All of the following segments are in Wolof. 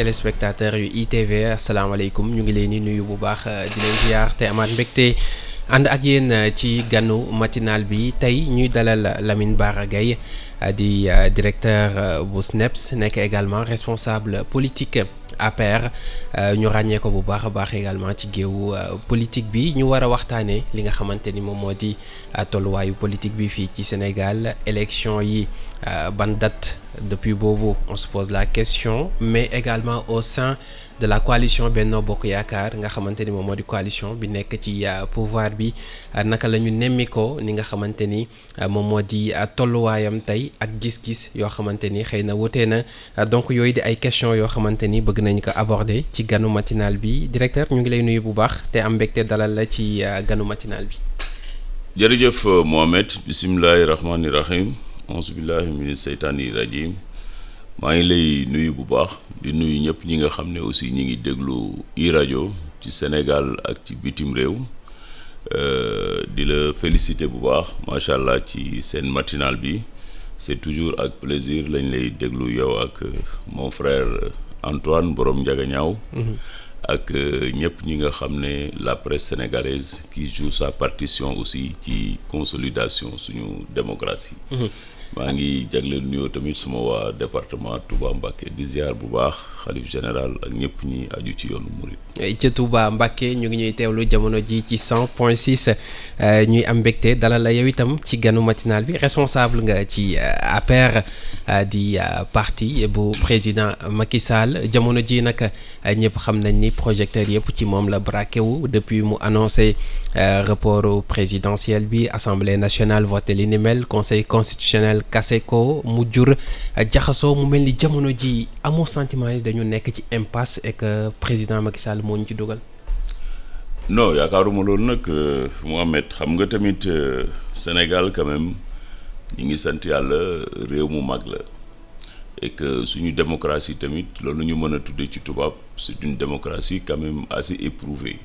téléspectateurs yu ITV asalaamaaleykum ñu ngi leen di nuyu bu baax di leen ziar te amaat mbégte ànd ak yéen ci ganu matinal bi tey ñuy dalal Lamine Bara Gaye di directeur bu SNEIPS nekk également responsable politique APR ñu ràññee ko bu baax a baax également ci géewu politique bi ñu war a waxtaanee li nga xamante ni moom moo di tolluwaayu politique bi fii ci Sénégal élection yi ban date depuis boobu on se pose la question mais également au sein de la coalition Benno Bokk Yaakaar nga xamante ni moom moo di coalition bi nekk ci pouvoir bi naka la ñu nemmi ko ni nga xamante ni moom moo di tolluwaayam tey ak gis-gis yoo xamante ni xëy na wutee na donc yooyu di ay questions yoo xamante ni bëgg nañ ko aborder ci ganu matinal bi directeur ñu ngi lay nuyu bu baax te am mbégte dalal la ci ganu matinal bi. jërëjëf Mohamed bisimilahi rahmaani rahim auzu billahi mina seytaani rajim maa ngi lay nuyu bu baax di nuyu ñëpp ñi nga xam ne aussi ñi ngi déglu iRadio ci Sénégal ak ci bitim réew di la féliciter bu baax macha allah ci seen matinal bi c'est toujours ak plaisir lañ lay déglu yow ak mon frère Antoine borom Njagañaaw ak ñëpp ñi nga xam ne la presse sénégalaise qui joue sa partition aussi ci consolidation suñu démocratie. maa ngi jagleel nuyoo tamit suma waa département Touba Mbacké di ziar bu baax xalif général ak ñëpp ñi aju ci yoonu Mouride. ca Touba Mbacké ñu ngi ñuy teewlu jamono ji ci 100.6 ñuy am mbégte dalal la yow itam ci ganu matinal bi responsable nga ci APR di parti bu président Macky Sall jamono ji nag ñëpp xam nañ ni projecteur yëpp ci moom la braqué wu depuis mu annoncé report présidentiel bi assemblée nationale voté li ni mel conseil constitutionnel kase ko mu jur jaxasoo mu mel ni jamono ji amoo sentiment yi dañu nekk ci impasse et que président Macky Sall moo ñu ci dugal. non yaakaaruma loolu nag Mohamed xam nga tamit Sénégal quand même ñi ngi sant yàlla réew mu mag la et que suñu démocratie tamit loolu ñu mën a tuddee ci tubaab c'est une démocratie quand même assez éprouvée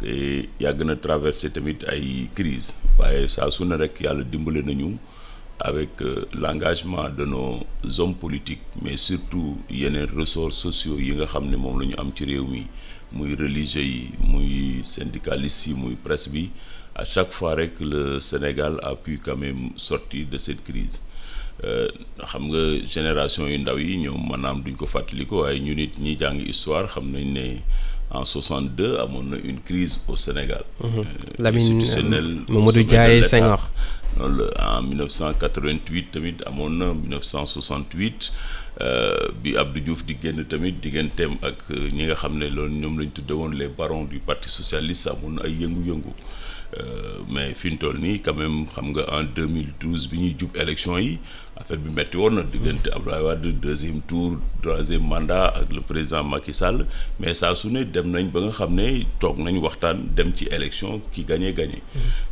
et yàgg na traversé tamit ay crise waaye saa su ne rek yàlla dimbale nañu avec l'engagement de nos hommes politiques mais surtout yeneen ressorts sociaux yi nga xam ne moom la ñu am ci réew mi muy religieux yi muy syndicalistes yi muy presse bi à chaque fois rek le Sénégal a pu quand même sortir de cette crise xam nga génération yu ndaw yi ñoom maanaam duñ ko fàttali ko waaye ñu nit ñi jàng histoire xam nañ ne en 62 amoon na une crise au Sénégal. Lamine Mamadou Dia Senghor. noonu la en 1988 tamit amoon na 1968 bi Abdou Diouf di génn tamit digganteem ak ñi nga xam ne loolu ñoom lañ tudde woon les barons du parti socialiste amoon na ay yëngu-yëngu mais fi ñu toll nii quand même xam nga en 2012 bi ñuy jub élection yi affaire bi metti woon na diggante Abdoulaye Wade deuxième tour troisième mandat ak le président Macky Sall mais saa su ne dem nañ ba nga xam ne toog nañ waxtaan dem ci élection ki gagné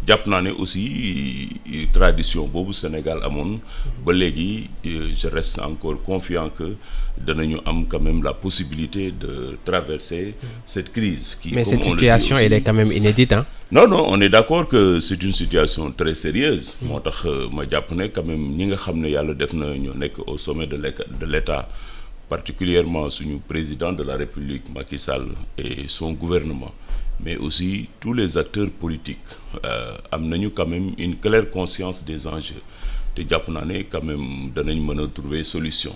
jàpp naa ne aussi tradition boobu Sénégal amoon ba léegi je reste encore confiant que danañu am quand même la possibilité de traverser cette crise qui, mais cette situation elle est quand même inédite hein? Non, on est d'accord que c'est une situation très sérieuse moo tax ma jàpp ne quand même ñi nga xam ne yàlla def na ñoo nekk au sommet de l'État particulièrement suñu président de la République Macky Sall et son gouvernement mais aussi tous les acteurs politiques am nañu quand même une claire conscience des enjeux te jàpp naa ne quand même danañ mën a trouver solution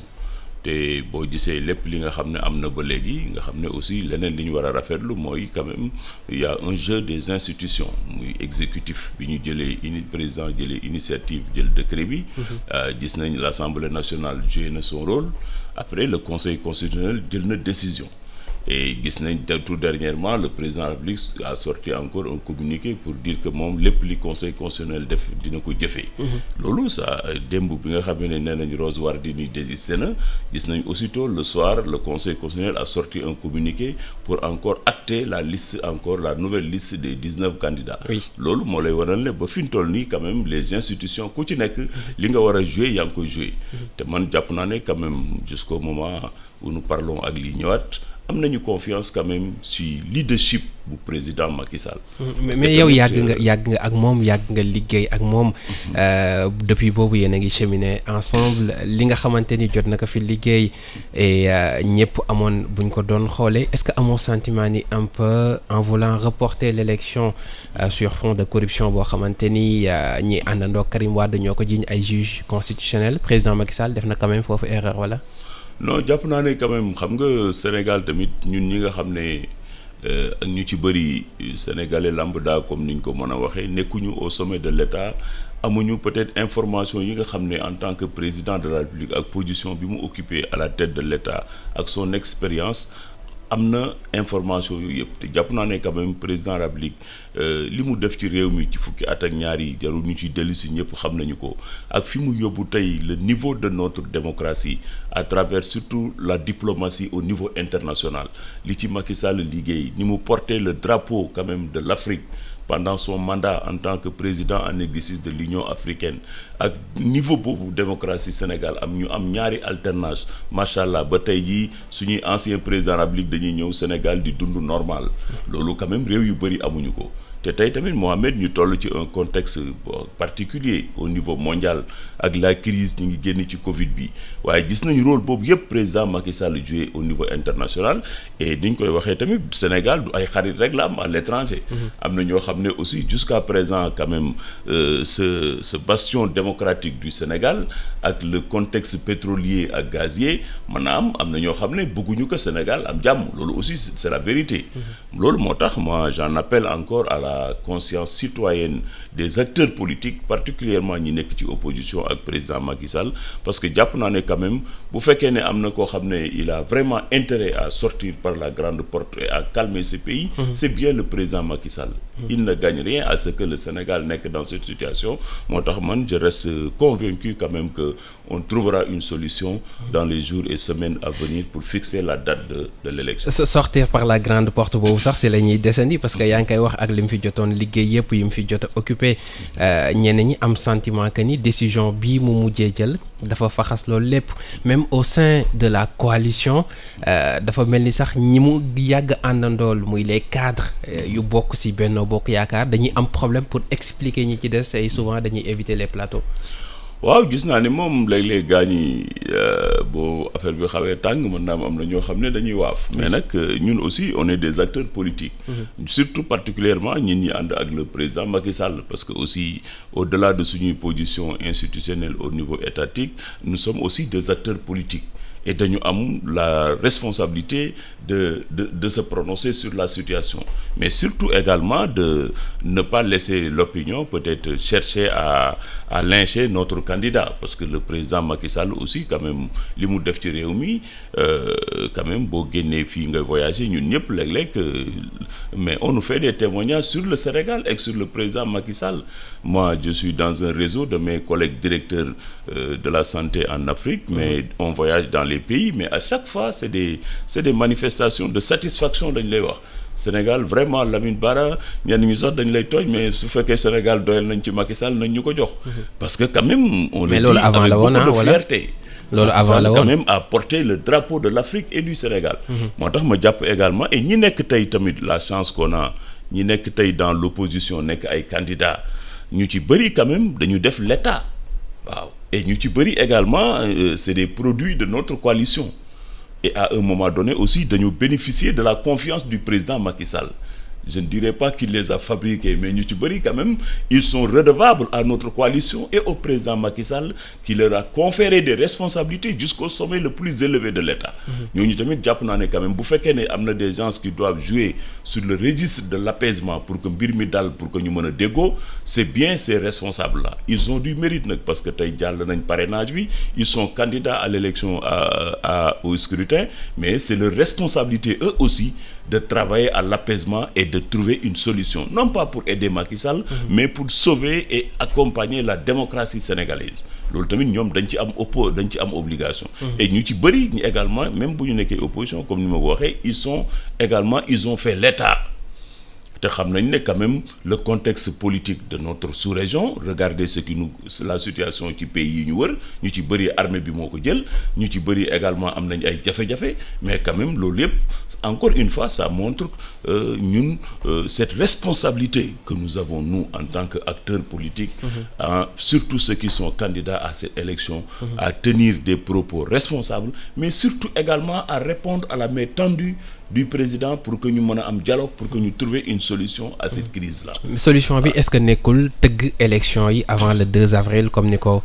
te boo gisee lépp li nga xam ne am na ba léegi nga xam ne aussi leneen li ñu war a rafetlu mooy quand même il y a un jeu des institutions muy exécutif bi ñu jëlee président jëlee initiative jël décret bi gis nañ l'Assemblée nationale joué na son rôle après le Conseil constitutionnel jël na décision et gis nañ tout dernièrement le président de la République a sorti encore un communiqué pour dire que moom lépp li conseil constitutionnel def dina ko jëfee loolu ça démb bi nga xam ne nee nañ Rose Wardini désisté na gis nañ aussitôt le soir le conseil constitutionnel a sorti un communiqué pour encore acter la liste encore la nouvelle liste des 19 candidats loolu moo lay waral ne ba fi ñu toll nii quand même les institutions ku ci nekk li nga war a jouer yaa ngi koy jouer te man jàpp naa ne quand même jusqu'au moment où nous parlons ak lii ñëwaat am nañu confiance quand même ci leadership bu président Macky Sall. mais yow yàgg nga ak moom yàgg nga liggéey ak moom depuis boobu yéen a ngi cheminer ensemble li nga xamante ni jot na ko fi liggéey et ñëpp amoon buñ ko doon xoolee est-ce que amoo sentiment ni un peu en voulant reporter l'élection sur fond de corruption boo xamante ni ñi àndandoo Karim Wade ñoo ko jiiñ ay juge constitutionnel président Macky Sall def na quand même foofu erreur wala. non jàpp naa ne quand même xam nga Sénégal tamit ñun ñi nga xam ne ak ñu ci bëri sénégalais lambda comme niñ ko mën a waxee nekkuñu au sommet de l'État amuñu peut-être information yi nga xam ne en tant que président de la République ak position bi mu occupé à la tête de l'État ak son expérience am na information yooyu yëpp te jàpp naa ne quand même président République li mu def ci réew mi ci fukki at ak ñaar yi jarul ñu ci dellu si ñëpp xam nañu ko ak fi mu yóbbu tey le niveau de notre démocratie à travers surtout la diplomatie au niveau international li ci Macky Sall liggéey ni mu porter le drapeau quand même de l'Afrique pendant son mandat en tant que président en exercice de l'Union africaine ak niveau boobu démocratie Sénégal ñu am ñaari alternance macha allah ba tey jii suñuy ancien président République dañuy ñëw Sénégal di dund normal loolu quand même réew yu bëri amuñu ko te tey tamit Mohamed ñu toll ci un contexte particulier au niveau mondial ak la crise ñu ngi génn ci Covid bi waaye gis nañu rôle boobu yëpp président Macky Sall joué au niveau international et ni ñu koy waxee tamit Sénégal du ay xarit rek la am à l'étranger. am na ñoo xam ne aussi jusqu'à présent quand même ce bastion démocratique du Sénégal ak le contexte pétrolier ak gazier maanaam am na ñoo xam ne bëgguñu ko Sénégal am jàmm loolu aussi c'est la vérité. loolu moo tax moi j'en appelle encore à la conscience citoyenne des acteurs politiques particulièrement ñi nekk ci opposition ak président Macky Sall parce que jàpp naa ne quand même bu fekkee ne am na koo xam ne il a vraiment intérêt à sortir par la grande porte et à calmer ce pays c'est bien le président Macky Sall il ne gagne rien à ce que le Sénégal nekk dans cette situation moo tax man je reste convaincu quand même que on trouvera une solution dans les jours et semaines à venir pour fixer la date de l'élection. Sortir par la grande porte boobu sax si la ñuy desandi parce que yaa ngi koy wax ak li mu fi jotoon liggéey yëpp yi mu fi jot a occupé ñenn ñi am sentiment que ni décision bii mu mujjee jël dafa faxas loolu lépp même au sein de la coalition dafa mel ni sax ñi mu yàgg àndandool muy les cadres yu bokk ci Benno Bokk Yaakaar dañuy am problème pour expliquer ñi ci des et souvent dañuy éviter les plateaux. waaw gis naa ni moom léeg-léeg gaa ñi boo affaire bi xawee tàng mën naa am na ñoo xam ne dañuy waaf mais nag ñun aussi on est des acteurs politiques surtout particulièrement ñin ñi ànd ak le président Macky Sall parce que aussi au-delà de suñuy position institutionnelle au niveau étatique nous sommes aussi des acteurs politiques et dañu am la responsabilité de se prononcer sur la situation mais surtout également de ne pas laisser l'opinion peut-être chercher à lyncher notre candidat parce que le président Macky Sall aussi quand même li mu def ci réew mi quand même boo génnee fii nga voyager ñun ñëpp léeg-léeg mais on nous fait des témoignages sur le Sénégal et sur le président Macky Sall moi je suis dans un réseau de mes collègues directeurs de la santé en Afrique mais on voyage dans les pays mais à chaque fois c'est des manifestations de satisfaction dañ lay wax Sénégal vraiment Lamine Bara ñenn ñi sax dañ lay tooñ mais su fekkee Sénégal doyal nañ ci Macky Sall nañ ñu ko jox parce que quand même on le dit avec beaucoup de fierté loolu avant la woon quand même a porté le drapeau de l'Afrique et du Sénégal moo tax ma jàpp également et ñi nekk tey tamit la chance qu'on a ñi nekk tey dans l'opposition nekk ay candidats ñu ci bëri quand même dañu def l'État waaw et ñu ci bëri également c'est des produits de notre coalition et à un moment donné aussi dañu bénéficier de la confiance du président Macky Sall je ne dirais pas qu'il les a fabriqués mais ñu ci bëri quand même ils sont redevables à notre coalition et au président Macky Sall qui leur a conféré des responsabilités jusqu'au sommet le plus élevé de l'État ñooñu tamit jàpp naa ne quand même bu fekkee ne am na des gens qui doivent jouer sur le registre de l'apaisement pour que mbir mi dal pour que ñu mën a déggoo c'est bien ces responsables là ils ont du mérite nag parce que tey jàll nañ parrainage bi ils sont candidats à l'élection au scrutin mais c'est leur responsabilité eux aussi de travailler à l'apaisement et de trouver une solution non pas pour aider Macky Sall mais pour sauver et accompagner la démocratie sénégalaise loolu tamit ñoom dañ ci am obligation et ñu ci bëri ñu également même bu ñu nekkee opposition comme ni ma ko waxee ils ont fait l'État te xam nañ ne quand même le contexte politique de notre sous-région, regardez la situation ci pays yi ñu wër ñu ci bëri armée bi moo ko jël ñu ci bëri également am nañ ay jafe-jafe mais quand même loolu yëpp encore une fois ça montre ñun cette responsabilité que nous avons nous en tant qu'acteurs politiques, surtout ceux qui sont candidats à cette élection, à tenir des propos responsables, mais surtout également à répondre à la main tendue du président pour que ñu mën a am dialogue, pour que ñu trouver une solution à cette crise-là. Solution bi est-ce que nekkul tëgg élection yi avant le 2 avril comme ni ko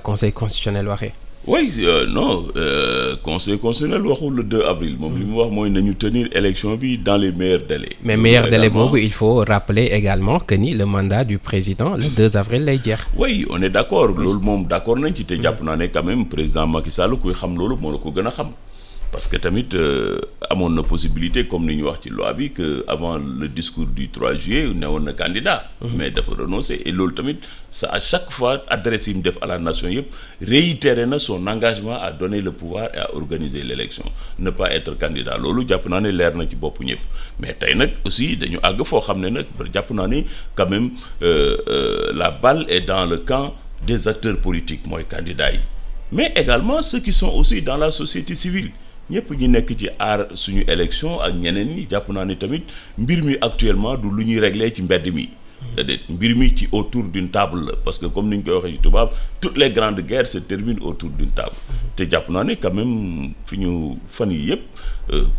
conseil constitutionnel waxee. Oui, non, conseil constitutionnel waxul le 2 avril moom li mu wax mooy nañu tenir élection bi dans les meilleurs délais. Mais meilleur délai boobu il faut rappeler également que ni le mandat du président le 2 avril lay jeex. Oui, on est d'accord loolu moom d'accord nañ ci te jàpp naa ne quand même président Macky Sall kuy xam loolu moo la ko gën a xam. Parce que tamit amoon na possibilité comme ni ñu wax ci loi bi que avant le discours du 3 juillet newoon na candidat. Mais dafa renoncer et loolu tamit ça à chaque fois adresse yi mu def à la nation yëpp réitéré na son engagement à donner le pouvoir et à organiser l'élection, ne pas être candidat loolu jàpp naa ne leer na ci bopp ñëpp. Mais tey nag aussi dañu àgg foo xam ne nag jàpp naa ne quand même la balle est dans le camp des acteurs politiques mooy candidats yi mais également ceux qui sont aussi dans la société civile. ñëpp ñi nekk ci aar suñu élection ak ñeneen ñi jàpp naa ne tamit mbir mi actuellement du lu ñuy régler ci mbedd mi. c'est-à-dire mbir mi ci autour d'une table la parce que comme ni ñu koy waxee ci tubaab toutes les grandes guerres se terminent autour d'une table. te jàpp naa ne quand même fi ñu fan yi yëpp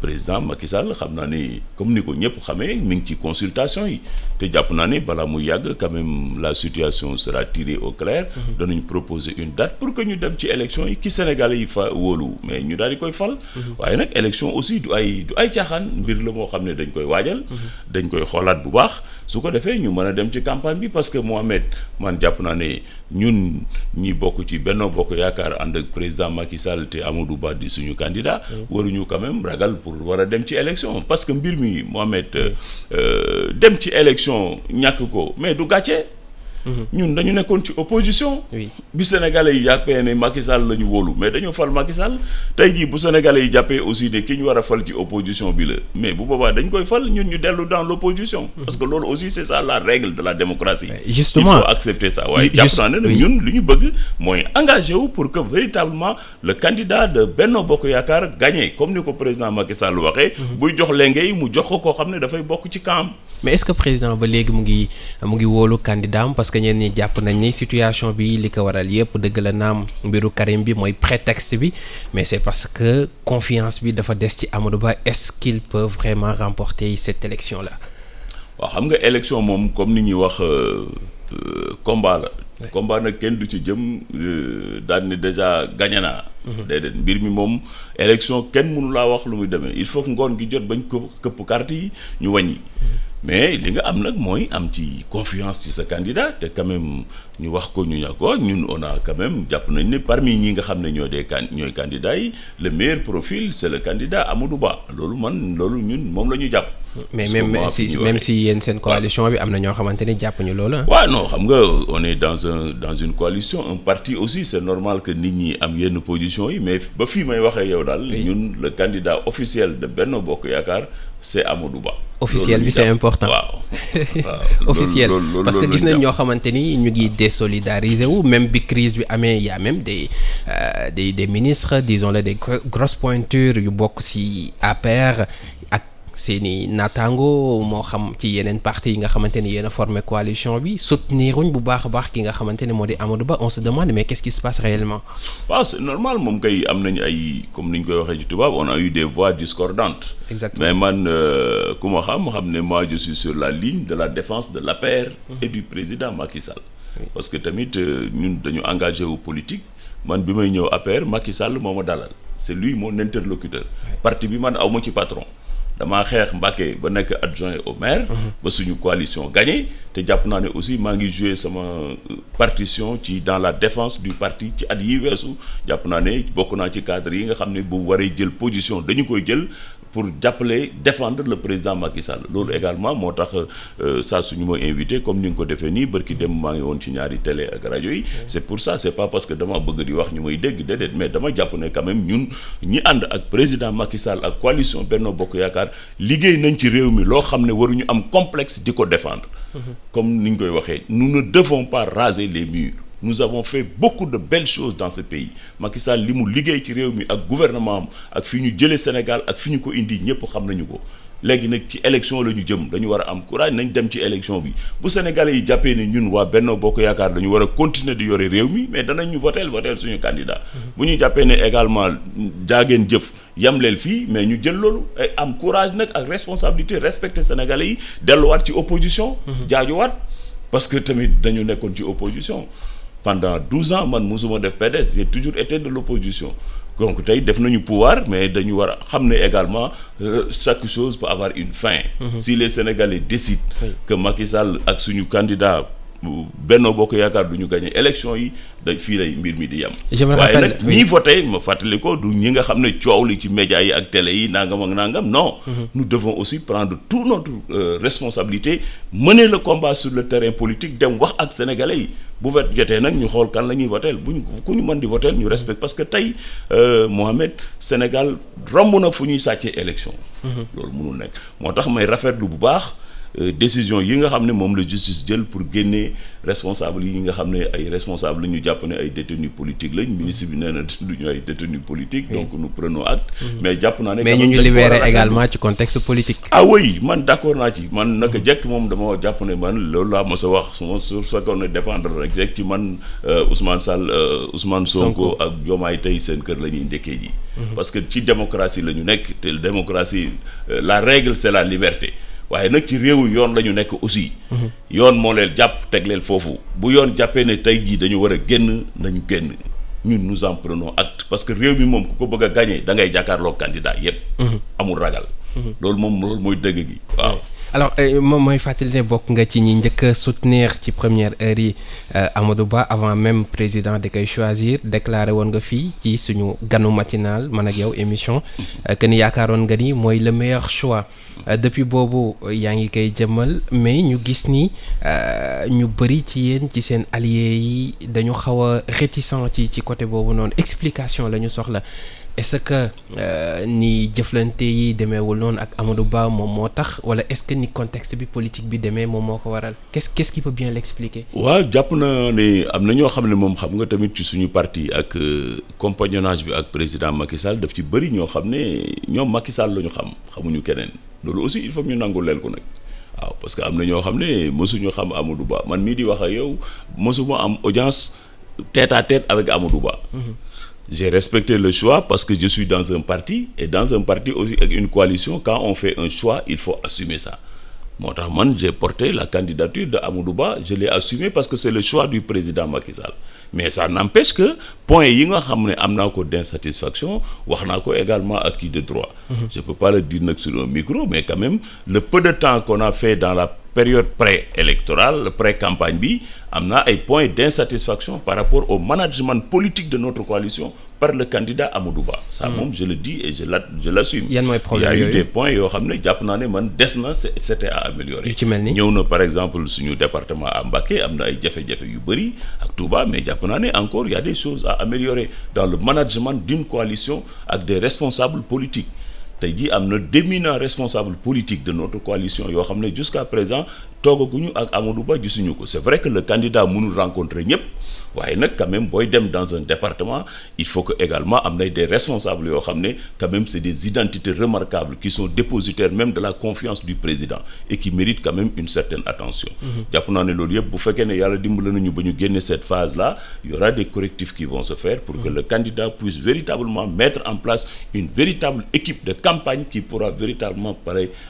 président Macky Sall xam naa ne comme ni ko ñëpp xamee mi ngi ci consultation yi te jàpp naa ne balaa muy yàgg quand même la situation sera tirée au clair. danañ proposer une date pour que ñu dem ci élection yi ki Sénégalais yi fa wóolu mais ñu daal di koy fal. waaye nag élection aussi du ay caaxaan mbir la moo xam ne dañ koy waajal. dañ koy xoolaat bu baax su ko defee ñu mën a dem ci campagne bi parce que Mohamed man jàpp naa ne ñun ñi bokk ci Benno Bokk Yaakaar ànd ak président Macky Sall te Amadou Ba di suñu candidat. waruñu quand même ragal pour war a dem ci élection parce que mbir mi Mohamed dem ci élection ñàkk ko mais du gàcce. ñun dañu nekkoon ci opposition. bi Sénégalais yi jàppee ne Macky Sall la ñu wóolu mais dañoo fal Macky Sall tey jii bu Sénégalais yi jàppee aussi ne ki ñu war a fal ci opposition bi la mais bu boobaa dañ koy fal ñun ñu dellu dans l'opposition. parce que loolu aussi c'est ça la règle de la démocratie. Justement il faut accepter ça waaye jàpp naa ne nag ñun li ñu bëgg mooy engagé wu pour que véritablement le candidat de Benno Bokk Yaakaar gagné comme ni ko président Macky Sall waxee. buy jox lenge yi mu jox ko koo xam ne dafay bokk ci camp. mais est-ce que président ba léegi mu ngi wóolu candidat am parce que ñenn ñi jàpp nañ ni situation bi li ko waral yëpp dëgg la naam mbiru Karim bi mooy prétexte bi mais c'est parce que confiance bi dafa des ci Amadou Ba est-ce qu'il peut vraiment remporter cette élection là. waaw xam nga élection moom comme ni ñuy wax combat la. combat nag kenn du ci jëm daan ne déjà gagné naa. déedéet mbir mi moom élection kenn mënu laa wax lu muy demee il faut que ngoon gi jot bañ ko këpp carte yi ñu wàññi. mais li nga am nag mooy am ci confiance ci sa candidat te quand même ñu wax ko ñu ñàkk ko ñun on a quand même jàpp nañ ne parmi ñi nga xam ne ñooy candidats yi le meilleur profil c'est le candidat Amadou Ba loolu ñun moom la ñu jàpp. mais même si yéen seen coalition bi am na ñoo xamante ni jàpp ñu loolu. waaw non xam nga on est dans une coalition un parti aussi c'est normal que nit ñi am yenn position yi mais ba fii may waxee yow daal. ñun le candidat officiel de Benno Bokk Yaakaar c'est Amadou Ba. officiel bi c'est important waaw officiel parce que gis nañ ñoo xamante ni ñu ngi désolidariser wu même bi crise bi amee y a même des ministres disons-le des grosses pointures yu bokk ci APR ak seeni naataango moo xam ci yeneen parti yi nga xamante ni yéen a formé coalition bi souteniruñ bu baax a baax ki nga xamante ni moo di Amadou Ba on se demande mais qu'est-ce qui se passe réellement. waaw c'est normal moom kay am nañ ay comme ni ñu koy waxee ci tubaab on a eu des voix discordantes. Exactement. mais man ku ma xam ne moi je suis sur la ligne de la défense de l'APR et du président Macky Sall. parce que tamit ñun dañu engagé wu politique man bi may ñëw APR Macky Sall moo ma dalal c'est lui mon interlocuteur. parti bi man aw ma ci patron. damaa xeex Mbacké ba nekk adjoint au maire. ba suñu coalition gagné te jàpp naa ne aussi maa ngi joué sama partition ci dans la défense du parti ci at yi weesu jàpp naa ne bokk naa ci cadre yi nga xam ne bu waree jël position dañu koy jël pour jàppale défendre le président Macky Sall loolu également moo tax saa suñu ma invité comme ni nga ko defee nii barki dem maa ngi woon ci ñaari télé ak rajo yi c'est pour ça c'est pas parce que dama bëgg di wax ñu may dégg déedéet mais dama jàpp ne quand même ñun ñi ànd ak président Macky Sall ak coalition Benno Bokk Yaakaar liggéey nañ ci réew mi loo xam ne waruñu am complexe di ko défendre comme ni ñu koy waxee nous ne devons pas raser les murs. Nous avons fait beaucoup de belles choses dans ce pays Macky Sall li mu liggéey ci réew mi ak gouvernement am ak fi ñu jëlee Sénégal ak fi ñu ko indi ñëpp xam nañu ko léegi nag ci élection la ñu jëm dañu war a am courage nañ dem ci élection bi bu Sénégalais yi jàppee ni ñun waa Benno Bokk Yaakaar dañu war a continuer di yore réew mi mais danañ ñu voter suñu candidat bu ñu jàppee ne également jaageen jëf yamleel fii mais ñu jël loolu am courage nag ak responsabilité respecter Sénégalais yi delluwaat ci opposition jaajuwaat parce que tamit dañu nekkoon ci opposition pendant 12 ans man musuma def PDS j'ai toujours été de l'opposition donc tey def nañu pouvoir mais dañu war a xam ne également chaque chose peut avoir une fin si les Sénégalais décident que Macky Sall ak suñu candidat Benno Bokk Yaakaar du ñu gagné élection yi da fii lay mbir mi di yem waaye nag ñii voté ma fàttali ko du ñi nga xam ne coow li ci médias yi ak télé yi nangam ak nangam non nous devons aussi prendre toute notre responsabilité mener le combat sur le terrain politique dem wax ak sénégalais yi bu vote jotee nag ñu xool kan la ñuy voteel buñ ku ñu mën di voteel ñu respecte parce que tey Mohamed Sénégal romb na fu ñuy sàccee élection loolu mënul nekk moo tax may rafetlu bu baax décision yi nga xam ne moom la justice jël pour génnee responsable yi nga xam ne ay responsable la ñu jàpp ne ay détenus politiques lañ ministre bi nee na du ñu ay détenus politiques donc nous prenons acte mais jàpp naa ne mais ñu libéré également ci contexte politique oui man d'accord naa ci man naka jekk moom dama jàpp ne man loolu laa mos a wax su ma su fekkoon ne dépendre rek jekk ci man Ousmane Sonko ak Diomaye tey seen kër la ñuy ndekkee ji parce que ci démocratie la ñu nekk te démocratie la règle c'est la liberté waaye nag ci réewu yoon la ñu nekk aussi yoon moo leen jàpp teg leen foofu bu yoon jàppee ne tey jii dañu war a génn nañu génn ñun nous en prenons acte parce que réew mi moom ku ko bëgg a gagner da ngay jàkkaarloo candidat yépp amul ragal loolu mooy dëgg gi waaw alors moom mooy fàttali ne bokk nga ci ñi njëkk a soutenir ci première heure yi Amadou Ba avant même président da koy choisir déclaré woon nga fii ci suñu ganu matinal man ak yow émission que ni yaakaaroon nga ni mooy le meilleur choix depuis boobu yaa ngi koy jëmmal mais ñu gis ni ñu bëri ci yéen ci seen alliés yi dañu xaw a réticent ci côté boobu noonu explication la ñu soxla est-ce que ni jëflante yi demeewul noonu ak Amadou Ba moom moo tax wala est-ce que ni contexte bi politique bi demee moom moo ko waral qu'est-ce qui peut bien l'expliquer. waaw jàpp na ne am na ñoo xam ne moom xam nga tamit ci suñu parti ak compagnonnage bi ak président Macky Sall daf ci bëri ñoo xam ne ñoom Macky Sall la ñu xamuñu keneen loolu aussi il faut ñu nangu leel ko nag waaw parce que am na ñoo xam ne mësuñu xam Amadou Ba man mii di wax ak yow mësuma am audience tête à tête avec Amadou Ba. J'ai respecté le choix parce que je suis dans un parti et dans un parti aussi avec une coalition quand on fait un choix il faut assumer ça moo tax man j'ai porté la candidature de Amadou Ba je l'ai assumé parce que c'est le choix du président Macky Sall mais ça n'empêche que point yi nga xam ne am naa ko d'insatisfaction wax naa ko également à qui de droit je peux pas le dire nag sur un micro mais quand même le peu de temps qu'on a fait dans la période pré-électorale pré-campagne bi am na ay points d'insatisfaction par rapport au management politique de notre coalition par le candidat Amadou Ba ça moom je le dis et je l'assume yan mooy problème il y a eu des points yoo xam ne jàpp naa ne man des na c'était à améliorer yu ci mel ni ñëw na par exemple suñu département à Mbacké am na ay jafe-jafe yu bëri ak Touba mais jàpp naa ne encore il y a des choses à améliorer dans le management d'une coalition ak des responsables politiques tey jii am na d'éminents responsables politiques de notre coalition yoo xam ne jusqu'à présent toogaguñu ak Amadou Ba gisuñu ko c'est vrai que le candidat mënul rencontrer ñëpp waaye nag quand même booy dem dans un département il faut que également am na des responsables yoo xam ne quand même c'est des identités remarquables qui sont dépositaires même de la confiance du président et qui méritent quand même une certaine attention jàpp naa ne loolu yëpp bu fekkee ne yàlla dimbali nañu ba ñu génne cette phase là il y aura des correctifs qui vont se faire pour que le candidat puisse véritablement mettre en place une véritable équipe de campagne qui pourra véritablement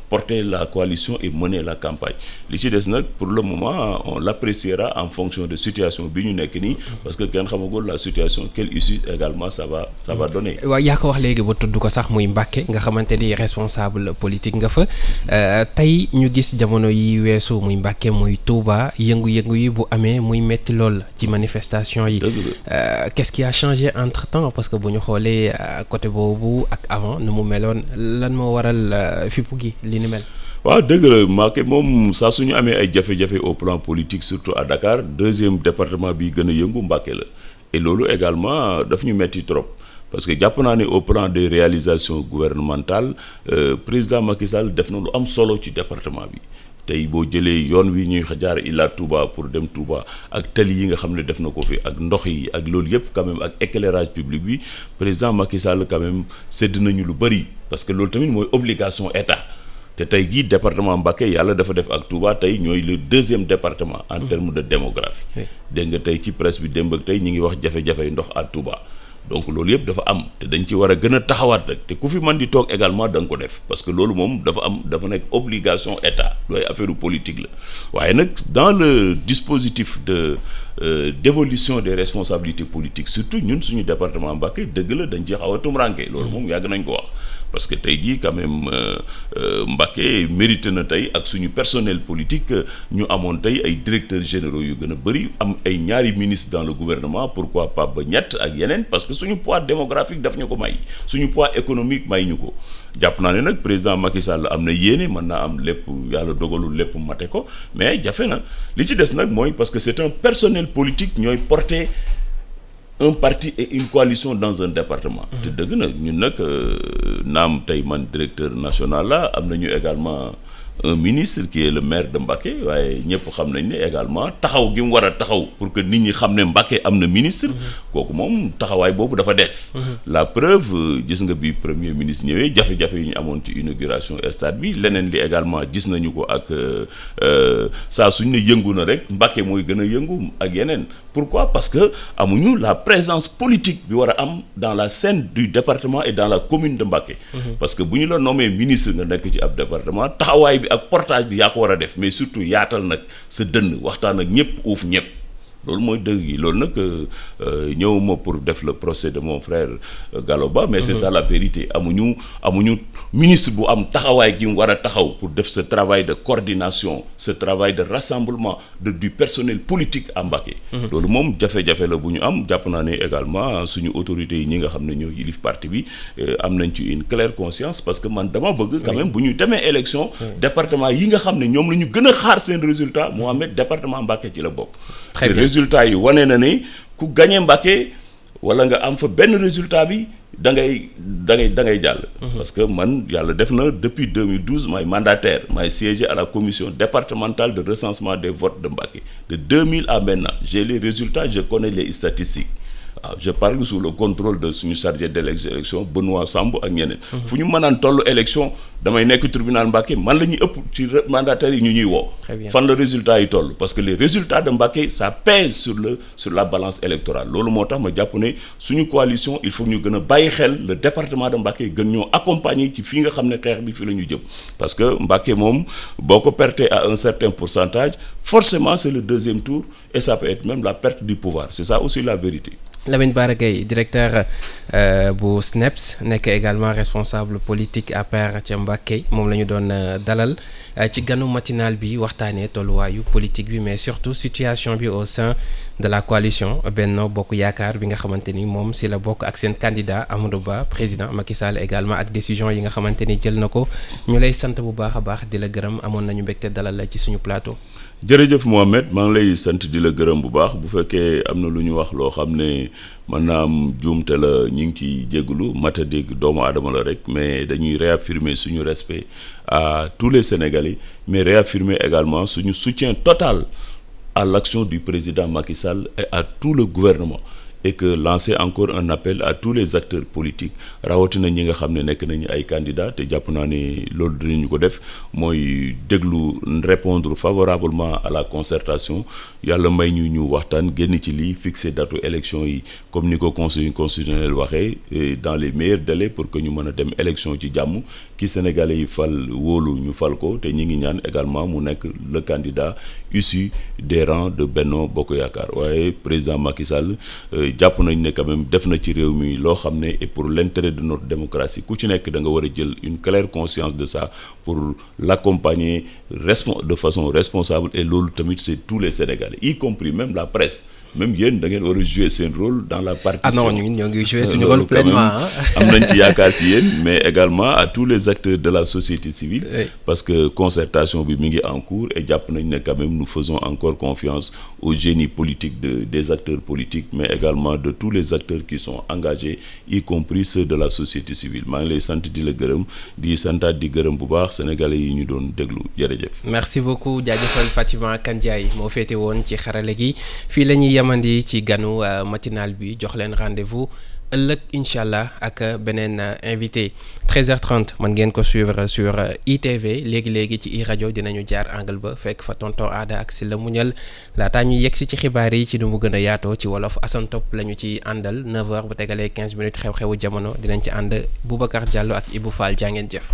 porter la coalition et mener la campagne li ci des nag pour le moment on l'appréciera en fonction de situation bi ñu nekk nii parce que kenn xamagul la situation quelle issue également ça va donner. waaw yaa ko wax léegi ba tudd ko sax muy Mbacké nga xamante ni responsable politique nga fa tey ñu gis jamono yi weesu muy Mbacké muy Touba yëngu-yëngu yi bu amee muy metti lool ci manifestation yi. Qu'est-ce qui a changé entre-temps parce que bu ñu xoolee côté boobu ak avant nu mu meloon lan moo waral fippu gi li ni mel. waaw dëgg la Mbacké moom saa suñu amee ay jafe-jafe au plan politique surtout à Dakar deuxième département bi gën a yëngu Mbacké la et loolu également daf ñu metti trop parce que jàpp naa ne au plan des réalisations gouvernementales président Macky Sall def na lu am solo ci département bi tey boo jëlee yoon wi ñuy jaar Ila Touba pour dem Touba ak tali yi nga xam ne def na ko fi ak ndox yi ak loolu yëpp quand même ak éclairage public bi président Macky Sall quand même sédd nañu lu bëri parce que loolu tamit mooy obligation état. te tey jii département Mbacké yàlla dafa def ak Touba tey ñooy le deuxième département en termes de démographie dégg nga tey ci presse bi démb ak tey ñi ngi wax jafe-jafe ndox à Touba donc loolu yëpp dafa am te dañ ci war a gën a taxawaat rek te ku fi mën di toog également da nga ko def parce que loolu moom dafa nekk obligation état looy affaire politique la waaye nag dans le dispositif d'évolution des responsabilités politiques surtout ñun suñu département Mbacké dëgg la dañ ci xaw a tumranke loolu moom yàgg nañ ko wax parce que tey jii quand même Mbacké mérité na tey ak suñu personnel politique ñu amoon tey ay directeurs généraux yu gën a bëri am ay ñaari ministres dans le gouvernement pourquoi pas ba ñett ak yeneen parce que suñu poids démographique daf ñu ko may suñu poids économique may ñu ko jàpp naa ne nag président Macky Sall am na yéene mën naa am lépp yàlla dogalul lépp mate ko mais jafe na li ci des nag mooy parce que c'est un personnel politique ñooy porter un parti et une coalition dans un département te dëgg na ñun nag naam tey man directeur national la am nañu également un ministre qui est le maire de Mbacké waaye ñëpp xam nañ ne également taxaw gi mu war a taxaw pour que nit ñi xam ne Mbacké am na ministre kooku moom taxawaay boobu dafa des la preuve gis nga bi premier ministre ñëwee jafe-jafe yi ñu amoon ci inauguration stade bi leneen li également gis nañu ko ak saa suñ ne yëngu na rek Mbacké mooy gën a yëngu ak yeneen pourquoi parce que amuñu la présence politique bi war a am dans la scène du département et dans la commune de Mbacké parce que bu ñu la nommé ministre nga nekk ci ab département taxawaay bi ak portage bi yaa ko war a def mais surtout yaatal nag sa dënn waxtaan ak ñëpp uuf ñëpp loolu mooy dëgg yi loolu nag ñëwuma pour def le procès de mon frère Gallo Ba mais c'est ça la vérité amuñu ministre bu am taxawaay gi mu war a taxaw pour def ce travail de coordination ce travail de rassemblement du personnel politique à Mbacké loolu moom jafe-jafe la bu ñu am jàpp naa ne également suñu autorités yi ñi nga xam ne ñoo yilif parti bi am nañ ci une claire conscience parce que man dama bëgg quand même bu ñu demee élection département yi nga xam ne ñoom la ñu gën a xaar seen résultat Mohamed département Mbacké ci la bokk résultat yi wane na ne ku gagné Mbacké wala nga am fa benn résultat bi da ngay jàll parce que man yàlla def na depuis 2012 maay mandataire maay siégé à la commission départementale de recensement des votes de Mbacké de 2000 à maintenant j'ai les résultats je connais les statistiques waaw je parle sous le contrôle de suñu chargé d'élection Benoît Samb ak ñeneen fu ñu mënaan tollu élection damay nekk tribunal Mbacké man la ñuy ëpp ci mandataires yi ñu ñuy woo fan la résultat yi toll parce que les résultats de Mbacké ça pèse sur la balance électorale loolu moo tax ma jàpp ne suñu coalition il faut ñu gën a bàyyi xel le département de Mbacké gën ñoo accompagner ci fii nga xam ne xeex bi fi la ñu jëm parce que Mbacké moom boo ko pertee à un certain pourcentage forcément c'est le deuxième tour et ça peut être même la perte du pouvoir c'est ça aussi la vérité. Lamine Bara Gaye directeur bu SNEIPS nekk également responsable politique APR ca Mbacké moom la ñu doon dalal ci ganu matinal bi waxtaanee tolluwaayu politique bi mais surtout situation bi au sein de la coalition Benno Bokk Yaakaar bi nga xamante ni moom si la bokk ak seen candidat Amadou Ba président Macky Sall également ak décision yi nga xamante ni jël na ko ñu lay sant bu baax a baax di la gërëm amoon nañu mbégte dalal la ci suñu plateau. jërëjëf Mohamed maa ngi lay sant di la gërëm bu baax bu fekkee am na lu ñu wax loo xam ne mën naa am juumte la ñu ngi ciy jégalu mata dégg doomu aadama la rek mais dañuy réaffirmer suñu respect à tous les Sénégalais mais réaffirmer également suñu soutien total à l'action du président Macky Sall et à tout le gouvernement et que lancer encore un appel à tous les acteurs politiques rawatina ñi nga xam ne nekk nañu ay candidats te jàpp naa ne loolu dinañu ko def mooy déglu répondre favorablement à la concertation yàlla may ñu waxtaan génn ci lii fixer datu élection yi comme ni ko conseil constitutionnel waxee dans les meilleurs délais pour que ñu mën a dem élection ci jàmm ki sénégalais yi fal wóolu ñu fal ko te ñi ngi ñaan également mu nekk le candidat issu des rangs de Benno Bokk Yaakaar waaye président Macky Sall jàpp nañ ne quand même def na ci réew mi loo xam ne et pour l'intérêt de notre démocratie ku ci nekk da nga war a jël une claire conscience de ça pour l'accompagner de façon responsable et loolu tamit c'est tous les Sénégalais y compris même la presse même yéen da ngeen war a jouer seen rôle dans la partition. Ah non ñoo ngi jouer suñu rôle pleinement. am nañ ci yaakaar ci yéen mais également à tous les acteurs de la société civile. Oui. Parce que concertation bi mi ngi en cours et jàpp nañ ne quand même nous faisons encore confiance au génie politique des acteurs politiques mais également de tous les acteurs qui sont engagés y compris ceux de la société civile maa ngi lay sant di la gërëm di santaat di gërëm bu baax sénégalais yi ñu doon déglu jërëjëf. Merci beaucoup jaajëfal Fatima Kandiaye moo féete woon ci xarale gi fii la ñuy yamandi ci ganu matinal bi jox leen rendez-vous ëllëg incha allah ak beneen invité 13h30 mën ngeen ko suivre sur ITV léegi-léegi ci iRadio dinañu jaar angle ba fekk fa tonton Aada ak Sylla Muñal laataa ñu yegg si ci xibaar yi ci nu mu gën a yaatoo ci wolof Assane Top la ñu ci àndal 9h bu tegalee 15 minutes xew-xewu jamono dinañ ci ànd Boubacar Diallo ak Ibou Fall jaa ngeen jëf.